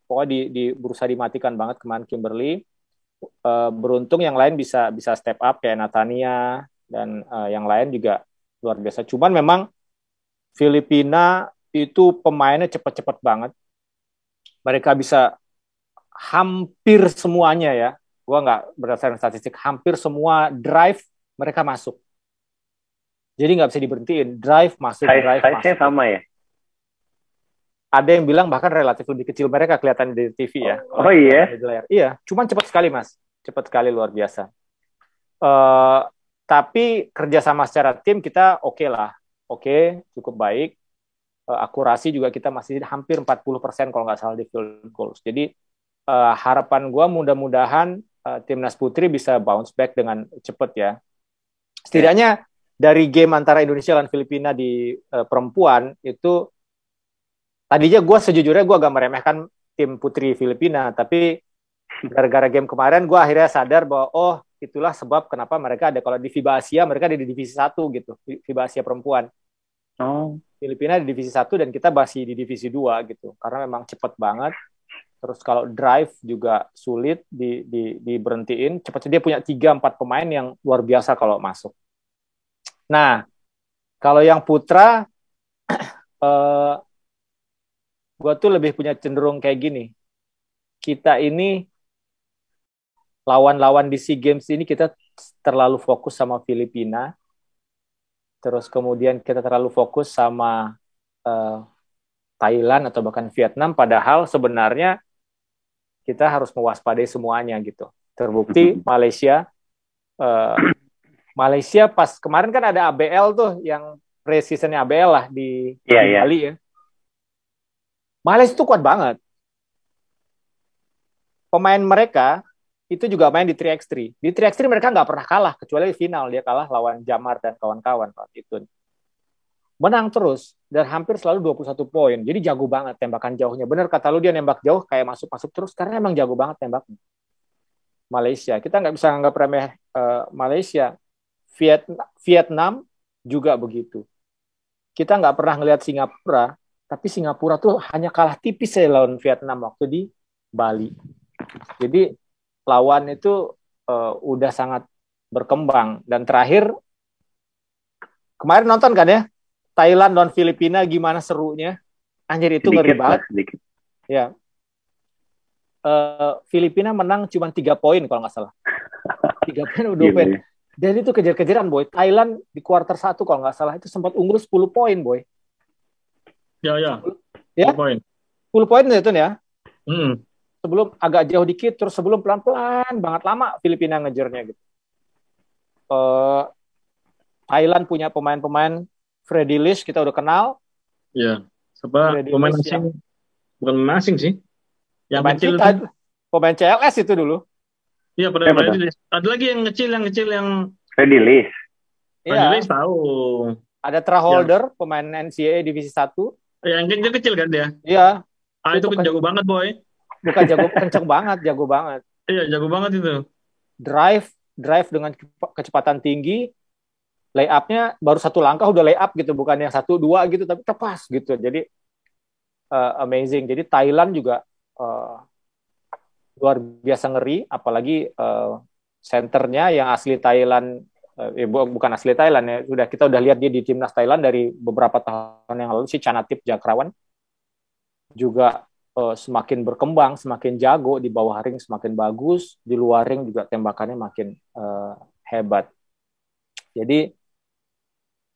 Pokoknya berusaha dimatikan banget kemarin Kimberly. Beruntung yang lain bisa step up kayak Natania, dan yang lain juga luar biasa. Cuman memang Filipina itu pemainnya cepat-cepat banget. Mereka bisa hampir semuanya ya. Gua nggak berdasarkan statistik, hampir semua drive mereka masuk. Jadi nggak bisa diberhentiin. Drive masuk, drive Size-nya masuk. sama ya? Ada yang bilang bahkan relatif lebih kecil mereka kelihatan di TV ya. Oh iya? Di layar. Iya, cuman cepat sekali Mas. Cepat sekali, luar biasa. Tapi kerjasama secara tim kita oke lah. Oke, cukup baik. Akurasi juga kita masih hampir 40% kalau nggak salah di field goals. Jadi harapan gue mudah-mudahan timnas putri bisa bounce back dengan cepat ya. Setidaknya dari game antara Indonesia dan Filipina di perempuan itu, tadinya gue sejujurnya gue agak meremehkan tim putri Filipina, tapi gara-gara game kemarin gue akhirnya sadar bahwa oh itulah sebab kenapa mereka ada, kalau di FIBA Asia mereka ada di divisi 1 gitu, FIBA Asia perempuan. Oh. Filipina di divisi 1 dan kita masih di divisi 2 gitu, karena memang cepat banget. Terus kalau drive juga sulit diberhentiin. Cepat, dia punya 3-4 pemain yang luar biasa kalau masuk. Nah, kalau yang putra, gue tuh lebih punya cenderung kayak gini. Kita ini lawan-lawan di SEA Games ini kita terlalu fokus sama Filipina. Terus kemudian kita terlalu fokus sama Thailand atau bahkan Vietnam, padahal sebenarnya kita harus mewaspadai semuanya gitu. Terbukti Malaysia pas kemarin kan ada ABL tuh, yang pre-seasonnya ABL lah di Bali ya. Malaysia itu kuat banget. Pemain mereka itu juga main di 3x3. Di 3x3 mereka nggak pernah kalah, kecuali final dia kalah lawan Jamar dan kawan-kawan waktu itu. Menang terus dan hampir selalu 21 poin. Jadi jago banget tembakan jauhnya. Bener kata lu, dia nembak jauh kayak masuk-masuk terus karena emang jago banget tembaknya. Malaysia, kita nggak bisa anggap remeh Malaysia. Vietnam juga begitu. Kita nggak pernah ngelihat Singapura, tapi Singapura tuh hanya kalah tipis ya lawan Vietnam waktu di Bali. Jadi lawan itu udah sangat berkembang. Dan terakhir kemarin nonton kan ya, Thailand dan Filipina gimana serunya. Anjir, itu ngeri banget. Ya. Filipina menang cuma 3 poin kalau nggak salah. 3 poin udah poin. Dan itu kejar-kejaran, boy. Thailand di kuarter 1 kalau nggak salah itu sempat unggul 10 poin, boy. Ya. 10 poin. 10 poin itu ya. Sebelum agak jauh dikit, terus sebelum pelan-pelan banget lama Filipina ngejarnya gitu. Thailand punya pemain-pemain, Freddy Lish kita udah kenal. Iya. Sebab pemain asing, bukan pemain asing sih. Yang kecil kita, itu pemain CLS itu dulu. Iya, Freddy Lish. Ada lagi yang kecil yang Freddy Lish. Freddy Lish tahu. Ada Traholder, pemain NCAA divisi 1. Yang kecil kan dia. Iya. Itu jago banget, boy. Bukan jago, kenceng banget, jago banget. Iya, jago banget itu. Drive dengan kecepatan tinggi, lay-up-nya baru 1 langkah udah lay-up gitu, bukan yang 1-2 gitu, tapi tepas gitu. Jadi amazing. Jadi Thailand juga luar biasa ngeri, apalagi senternya yang asli Thailand, bukan asli Thailand ya, kita udah lihat dia di timnas Thailand dari beberapa tahun yang lalu, si Chanatip Jakrawan juga semakin berkembang, semakin jago, di bawah ring semakin bagus, di luar ring juga tembakannya makin hebat. Jadi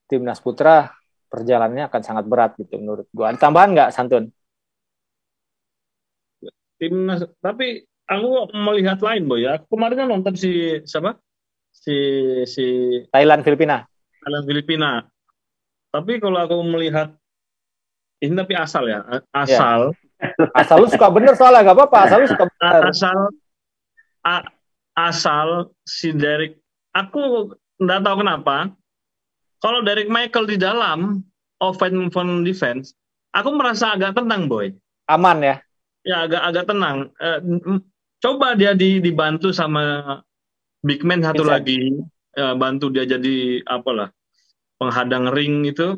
timnas putra perjalanannya akan sangat berat gitu menurut gua. Ada tambahan nggak, Santun? Timnas, tapi aku melihat lain, boy ya. Kemarin kan nonton si siapa? Si Thailand Filipina. Tapi kalau aku melihat ini, tapi asal ya, asal. Yeah. Asal lu suka bener soalnya, gak apa-apa. Asal lu suka bener. Asal si Derek, aku nggak tahu kenapa. Kalau Derek Michael di dalam offense defense, aku merasa agak tenang, boy. Aman ya? Ya, agak tenang. Coba dia dibantu sama big man satu lagi, bantu dia jadi apalah penghadang ring itu,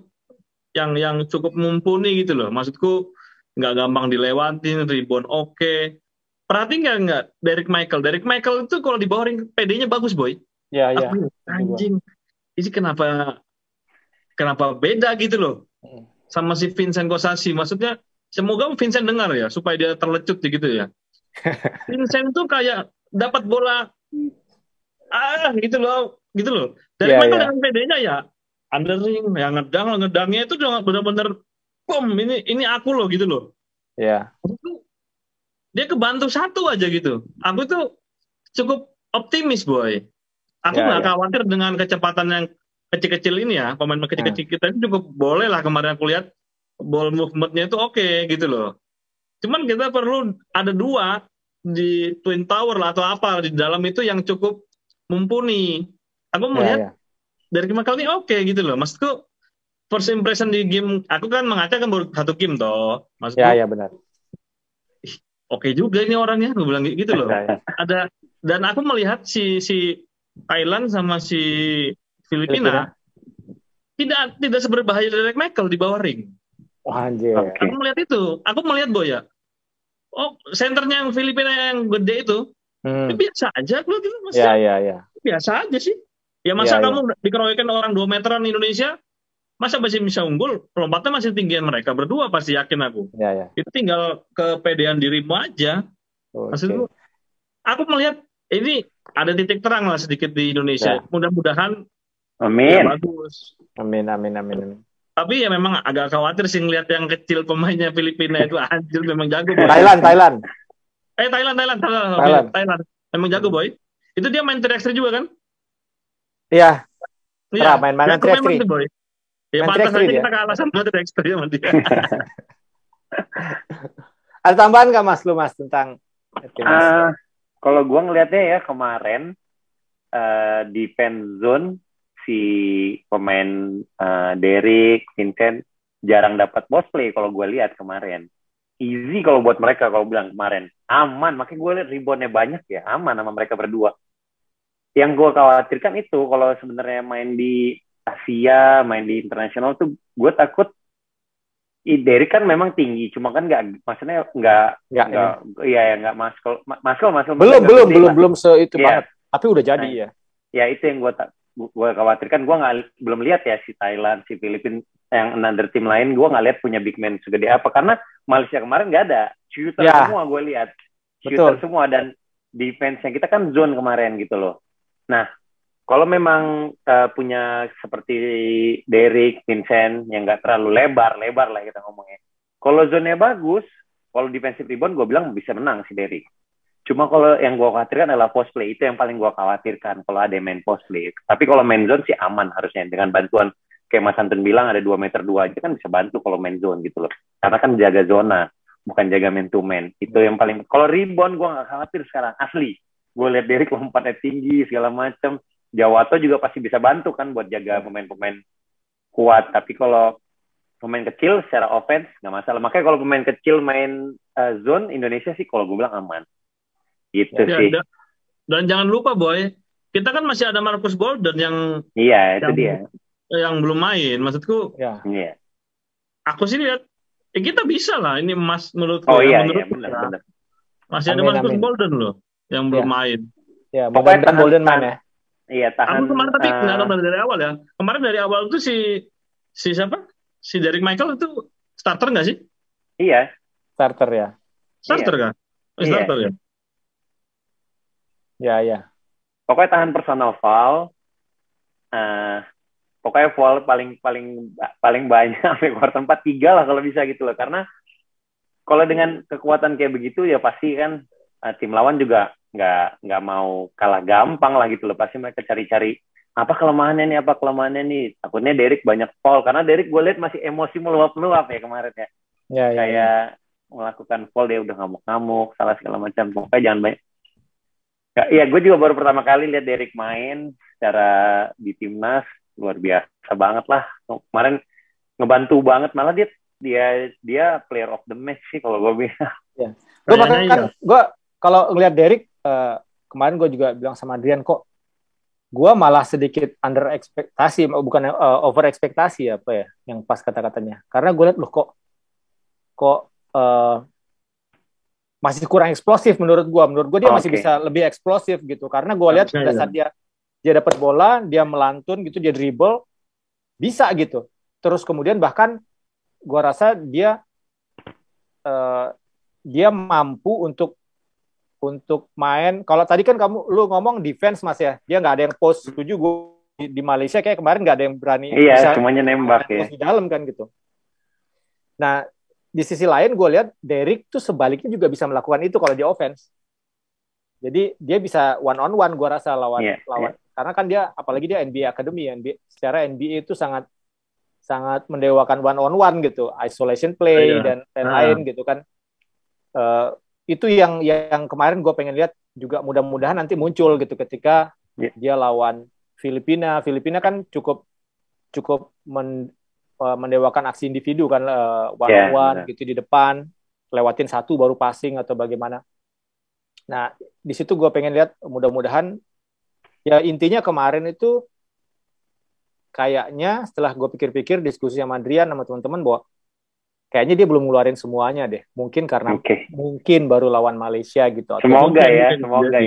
yang cukup mumpuni gitu loh. Maksudku nggak gampang dilewatin, rebound oke. Perhatiin nggak Derek Michael itu kalau di bawah ring PD-nya bagus, boy. Iya. Anjing. ini kenapa beda gitu loh sama si Vincent Gosasi. Maksudnya semoga Vincent dengar ya supaya dia terlecut gitu ya. Vincent tuh kayak dapat bola gitu loh. Dari Iya, Michael iya. dengan PD-nya ya undering, yang ngedangnya itu benar-benar bom, ini aku loh gitu loh. Iya. Dia kebantu satu aja gitu. Aku tuh cukup optimis, boy. Aku Iya, nggak iya. khawatir dengan kecepatan yang kecil-kecil ini ya. Pemain kecil-kecil kita ini cukup boleh lah, kemarin aku lihat ball movement-nya itu oke gitu loh. Cuman kita perlu ada dua di Twin Tower lah atau apa di dalam itu yang cukup mumpuni. Aku Iya, melihat iya. dari Michael ini oke gitu loh. Maksudku first impression di game, aku kan mengaca kan baru satu game toh. Iya, Maksudku iya benar. oke juga ini orangnya, aku bilang gitu loh. Iya, iya. Ada, dan aku melihat si Thailand sama si Filipina Filipina. tidak seberbahaya Derek Michael di bawah ring. Wah, anjir. Oke. Aku melihat itu, aku melihat Boya. Oh, senternya yang Filipina yang gede itu biasa aja, aku gitu Iya, maksudnya iya, iya. biasa aja sih. Ya Iya, masa iya. kamu dikeroyokin orang 2 meteran Indonesia, masa masih bisa unggul? Lompatnya masih tinggian mereka berdua, pasti yakin aku. Iya, iya. Itu tinggal kepedean dirimu aja. Maksudku, Oke. aku melihat ini ada titik terang lah sedikit di Indonesia. Ya. Mudah-mudahan ya Amin. bagus. Amin, amin, amin, amin. Tapi ya memang agak khawatir sih ngeliat yang kecil pemainnya Filipina itu, anjir memang jago boy. Thailand. Thailand. Memang jago boy. Itu dia main 3x3 juga kan? Iya, Iya. main Jago memang 3x3. tuh boy. Ya Main pantas 3x3 aja dia. kita kalah sama 3x3 sama dia. Ada tambahan nggak Mas, lu Mas, tentang timnas? Kalau gue ngelihatnya ya kemarin defense zone si pemain Derek, Vincent jarang dapat post play kalau gue lihat kemarin. Easy kalau buat mereka kalau bilang kemarin. Aman, makanya gue lihat reboundnya banyak ya. Aman sama mereka berdua. Yang gue khawatirkan itu kalau sebenarnya main di Asia, main di internasional tuh gue takut Derek kan memang tinggi, cuma kan maksudnya nggak masuk belum itu ya, banget, tapi udah jadi ya. Ya itu yang gue khawatirkan. Gue belum lihat ya si Thailand, si Filipina, yang another tim lain gue nggak lihat punya big man segede apa, karena Malaysia kemarin nggak ada shooter semua, gue lihat shooter semua, dan defense-nya kita kan zone kemarin gitu loh. Nah, kalau memang punya seperti Derek, Vincent yang nggak terlalu lebar lah kita ngomongnya. Kalau zone-nya bagus, kalau defensive rebound gue bilang bisa menang si Derek. Cuma kalau yang gue khawatirkan adalah post play, itu yang paling gue khawatirkan kalau ada main post play. Tapi kalau main zone sih aman harusnya, dengan bantuan kayak Mas Antun bilang ada 2 meter 2 aja kan bisa bantu kalau main zone gitu loh. Karena kan jaga zona, bukan jaga man to man. Itu yang paling. Kalau rebound gue nggak khawatir sekarang, asli. Gue lihat Derek lompatnya tinggi segala macam. Jawato juga pasti bisa bantu kan buat jaga pemain-pemain kuat. Tapi kalau pemain kecil secara offense nggak masalah. Makanya kalau pemain kecil main zone Indonesia sih kalau gue bilang aman. Gitu ya, sih. Dan jangan lupa boy, kita kan masih ada Marcus Bolden yang yang belum main. Maksudku, Iya. Aku sih lihat kita bisa lah ini emas menurutku. Benar. Masih ada Marcus Bolden loh yang belum main. Ya, pokoknya Bolden main ya. Iya, tahan. Aku kemarin tapi nggak tahu dari awal ya. Kemarin dari awal itu si siapa? Si Derek Michael itu starter nggak sih? Iya. Starter ya. Starter kan? Starter ya. Ya. Pokoknya tahan personal foul. Pokoknya foul paling banyak sampai kuarter 4 3 lah kalau bisa gitu loh. Karena kalau dengan kekuatan kayak begitu ya pasti kan tim lawan juga nggak mau kalah gampang lah gitu loh. Pasti mereka cari-cari apa kelemahannya nih. Takutnya Derek banyak foul, karena Derek gue lihat masih emosi meluap-meluap ya kemarin ya. Kayak melakukan foul dia udah ngamuk-ngamuk, salah segala macam. Pokoknya jangan banyak. Ya gue juga baru pertama kali lihat Derek main secara di timnas, luar biasa banget lah. Kemarin ngebantu banget, malah dia player of the match sih kalau gue bilang. Ya. Gue kalau ngelihat Derek kemarin gue juga bilang sama Adrian, kok gue malah sedikit under ekspektasi, bukan over ekspektasi apa ya, yang pas kata-katanya. Karena gue lihat loh kok masih kurang eksplosif menurut gue. Menurut gue dia masih bisa lebih eksplosif gitu. Karena gue lihat pada saat dia dia dapat bola, dia melantun gitu, dia dribble, bisa gitu. Terus kemudian bahkan gua rasa dia mampu untuk main. Kalau tadi kan lu ngomong defense Mas ya, dia nggak ada yang post. Setuju gue di Malaysia kayak kemarin nggak ada yang berani Iya, bisa semuanya nembak ya. post di dalam kan gitu. Nah di sisi lain gue lihat Derrick tuh sebaliknya juga bisa melakukan itu kalau dia offense. Jadi dia bisa one on one gue rasa lawan. Karena kan dia apalagi dia NBA Academy, secara NBA itu sangat mendewakan one on one gitu, isolation play dan lain gitu kan. Itu yang kemarin gue pengen lihat juga, mudah-mudahan nanti muncul gitu ketika dia lawan Filipina. Filipina kan cukup mendewakan aksi individu kan, one on one gitu di depan, lewatin satu baru passing atau bagaimana. Nah di situ gue pengen lihat, mudah-mudahan ya. Intinya kemarin itu kayaknya setelah gue pikir-pikir diskusi sama Adrian sama teman-teman, bahwa kayaknya dia belum ngeluarin semuanya deh. Mungkin karena mungkin baru lawan Malaysia gitu. Semoga ya.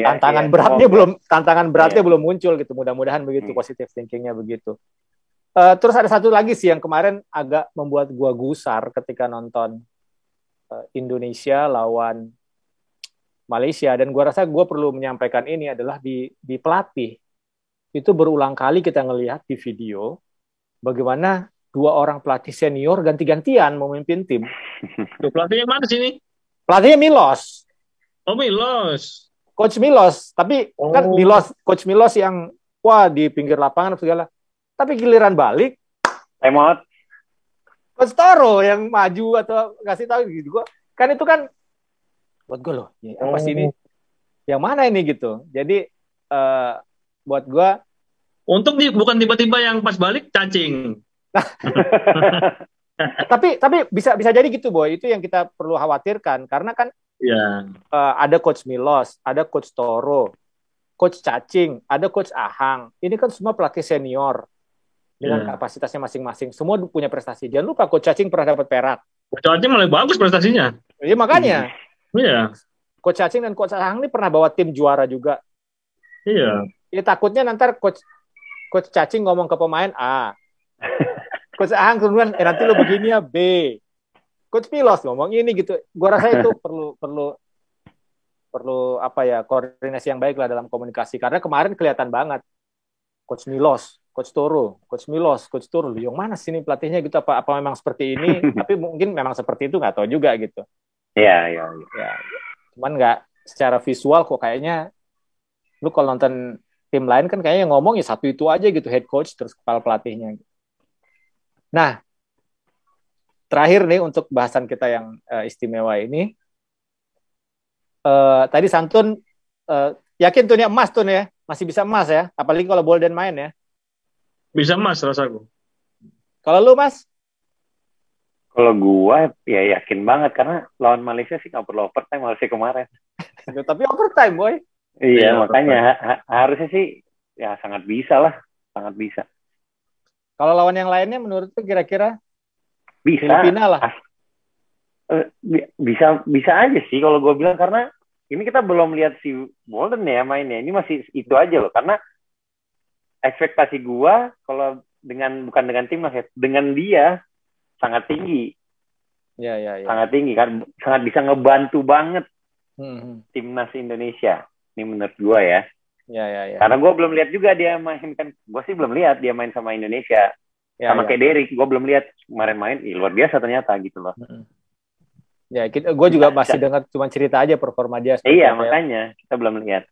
Tantangan beratnya belum muncul gitu. Mudah-mudahan begitu, positive thinkingnya begitu. Terus ada satu lagi sih yang kemarin agak membuat gua gusar ketika nonton Indonesia lawan Malaysia, dan gua rasa gua perlu menyampaikan ini adalah di pelatih. Itu berulang kali kita ngelihat di video bagaimana dua orang pelatih senior ganti-gantian memimpin tim. Tuh, pelatihnya mana sih ini? Pelatihnya Milos. Oh, Milos. Coach Milos. Tapi kan Coach Milos yang di pinggir lapangan segala. Tapi giliran balik, timeout. Coach Toro yang maju atau kasih tahu gitu. Kan itu kan buat gue loh. Apa sih ini? Yang mana ini gitu. Jadi buat gue, untung bukan tiba-tiba yang pas balik cacing. tapi bisa jadi gitu, Boy. Itu yang kita perlu khawatirkan, karena kan ada Coach Milos, ada Coach Toro, Coach Cacing, ada Coach Ahang. Ini kan semua pelatih senior dengan kapasitasnya masing-masing. Semua punya prestasi. Jangan lupa Coach Cacing pernah dapat perak. Coach Cacing malah bagus prestasinya. Iya, makanya. Iya. Coach Cacing dan Coach Ahang ini pernah bawa tim juara juga. Iya. Ya takutnya nanti Coach Cacing ngomong ke pemain A, Coach Ahang kemudian nanti lo begini ya B, Coach Milos ngomong ini gitu. Gua rasa itu perlu koordinasi yang baik lah dalam komunikasi, karena kemarin kelihatan banget Coach Milos, Coach Toro, Coach Milos, Coach Toro, yang mana sih ini pelatihnya gitu, apa memang seperti ini? Tapi mungkin memang seperti itu, nggak tahu juga gitu. Iya. Cuman nggak secara visual kok kayaknya. Lu kalau nonton tim lain kan kayaknya ngomong ya satu itu aja gitu, head coach terus kepala pelatihnya. Nah, terakhir nih untuk bahasan kita yang istimewa ini, tadi Santun yakin tuh nih emas tuh ya, masih bisa emas ya, apalagi kalau Bolden main ya. Bisa emas rasaku. Kalau lu, Mas? Kalau gua ya yakin banget, karena lawan Malaysia sih nggak perlu overtime Malaysia kemarin. Tapi overtime, Boy. Iya, makanya harusnya sih ya sangat bisa lah, sangat bisa. Kalau lawan yang lainnya menurut tuh kira-kira bisa. Filipina lah. Bisa aja sih kalau gue bilang, karena ini kita belum lihat si Bolden ya mainnya. Ini masih itu aja loh, karena ekspektasi gue kalau bukan dengan timnas ya, dengan dia sangat tinggi. Ya. Sangat tinggi kan, sangat bisa ngebantu banget timnas Indonesia. Ini menurut gue ya. Ya. Karena gue belum lihat juga dia main kan. Gue sih belum lihat dia main sama Indonesia. Sama kayak Derrick, gue belum lihat kemarin main. Luar biasa ternyata gitu loh. Ya, gue juga masih dengar cuma cerita aja performa dia. Iya, makanya kita belum lihat.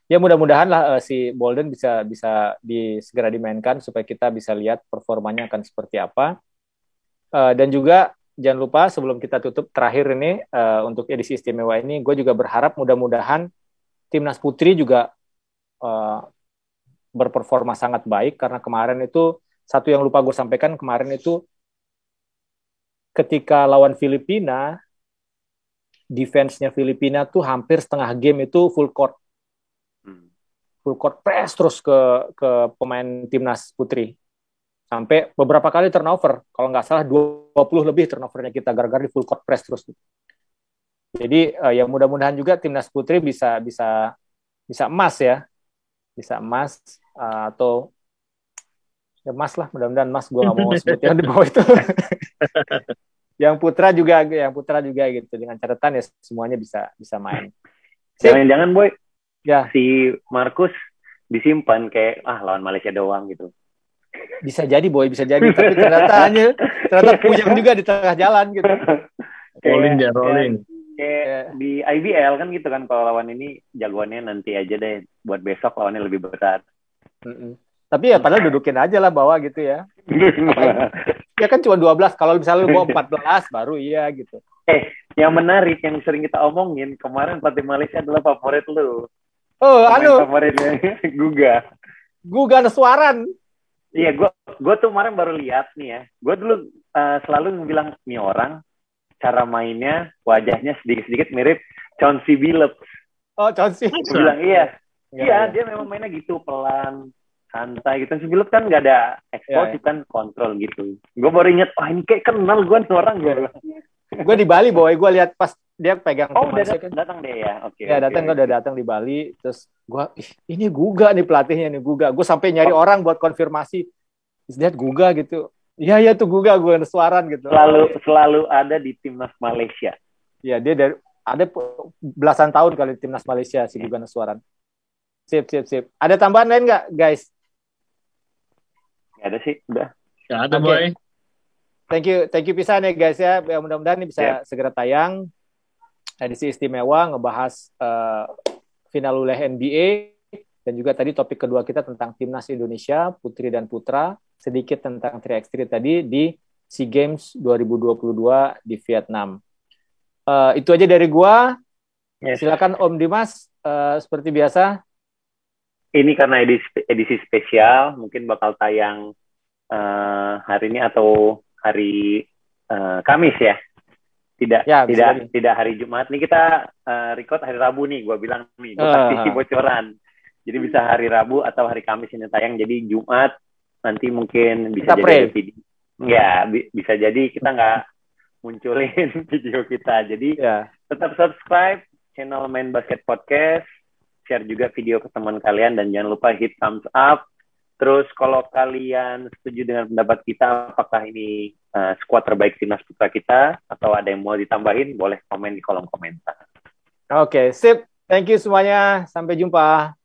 Ya mudah-mudahan lah si Bolden bisa segera dimainkan supaya kita bisa lihat performanya akan seperti apa. Dan juga jangan lupa sebelum kita tutup terakhir ini untuk edisi istimewa ini, gue juga berharap mudah-mudahan Timnas Putri juga berperforma sangat baik, karena kemarin itu satu yang lupa gue sampaikan, kemarin itu ketika lawan Filipina, defense-nya Filipina tuh hampir setengah game itu full court press terus ke pemain Timnas Putri. Sampai beberapa kali turnover, kalau nggak salah 20 lebih turnovernya kita gara-gara di full court press terus. Jadi ya mudah-mudahan juga Timnas Putri bisa emas ya. bisa emas atau ya emas lah, mudah-mudahan emas, gue nggak mau sebut yang di bawah itu. yang putra juga gitu, dengan catatan ya semuanya bisa main. Jangan-jangan boy, ya si Markus disimpan kayak lawan Malaysia doang gitu. Bisa jadi boy, bisa jadi, tapi ternyata puyeng juga di tengah jalan gitu. Rolling. Kayak di IBL kan gitu kan, kalau lawan ini jagoannya nanti aja deh, buat besok lawannya lebih berat. Tapi ya padahal dudukin aja lah bawah gitu ya. Ya kan cuma 12, kalau misalnya lu bawa 14 baru iya gitu. Yang menarik yang sering kita omongin kemarin, pelatih Malaysia adalah favorit lu. Favoritnya Guga Neswaran. Iya, gue tuh kemarin baru lihat nih ya. Gue dulu selalu bilang nih orang cara mainnya, wajahnya sedikit-sedikit mirip Chauncey Billups. Oh, Chauncey. Gue bilang iya, dia memang mainnya gitu pelan, santai gitu. Chauncey Billups kan nggak ada eksplosif kan, kontrol gitu. Gue baru inget, ini kayak kenal gue nih orang gue. Gue di Bali boy, gue lihat pas dia pegang. Udah datang deh ya. Oke. Udah datang di Bali, terus gue ini Guga nih pelatihnya nih, Guga. Gue sampai nyari orang buat konfirmasi, lihat Guga gitu. Iya tuh Guga, gue Neswaran gitu. Selalu ada di timnas Malaysia. Iya, dia ada belasan tahun kali di timnas Malaysia si Guga Neswaran. Sip. Ada tambahan lain nggak guys? Nggak ada sih, udah. Nggak ada boy. Thank you pisan ya guys ya. Mudah-mudahan ini bisa segera tayang. Edisi istimewa ngebahas final wilayah NBA, dan juga tadi topik kedua kita tentang timnas Indonesia putri dan putra, sedikit tentang 3x3 tadi di SEA Games 2022 di Vietnam. Itu aja dari gua. Silakan Om Dimas, seperti biasa. Ini karena edisi spesial, mungkin bakal tayang hari ini atau hari Kamis ya. Tidak hari Jumat. Nih kita record hari Rabu nih, gue bilang nih, gue kasih bocoran. Jadi bisa hari Rabu atau hari Kamis ini tayang. Jadi Jumat nanti mungkin bisa kita jadi video. Ya, bisa jadi kita nggak munculin video kita. Jadi tetap subscribe channel Main Basket Podcast, share juga video ke teman kalian, dan jangan lupa hit thumbs up. Terus kalau kalian setuju dengan pendapat kita, apakah ini skuad terbaik timnas putra kita, atau ada yang mau ditambahin, boleh komen di kolom komentar. Oke, sip. Thank you semuanya. Sampai jumpa.